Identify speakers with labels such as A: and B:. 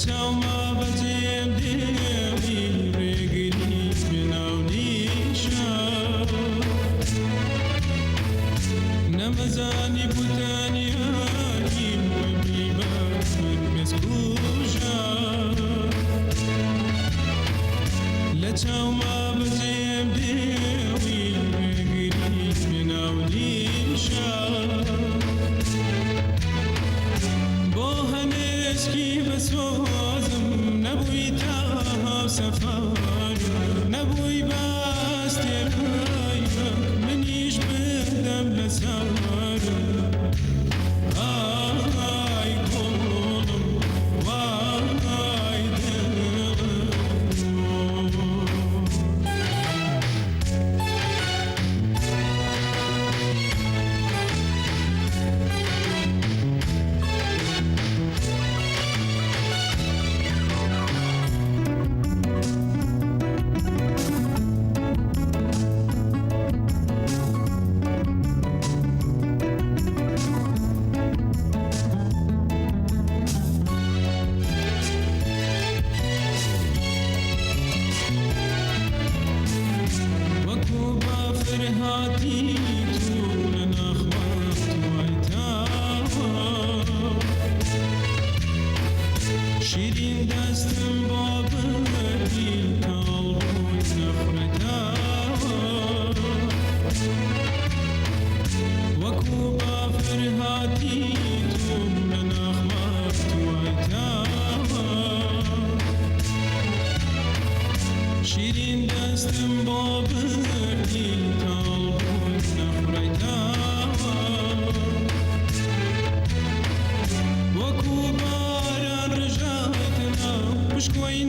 A: چاوما بەجێم دێڵی ڕێگری بێناو نیشە نەمەزانی بوتانیانیم وەمی بەسمن مێسکوژە لە چاوما بەجێم دێڵی ڕێگری بێناو نیشە بۆ هەمێشکی بەسۆزم نەبووی تا هاوسەفار نەبووی باستێرایە منیش بدەم لەسەر ئای گۆڵم وای دڵم فرهاتی تو لنخوات وایتاوا شیرین دستم با بردی تال بوی نفرتاوا وکو با فرهاتی تو لنخوات وایتاوا شیرین دستم با بردی تال بود نفرتاوا وکو باران رژاتنا پشکوی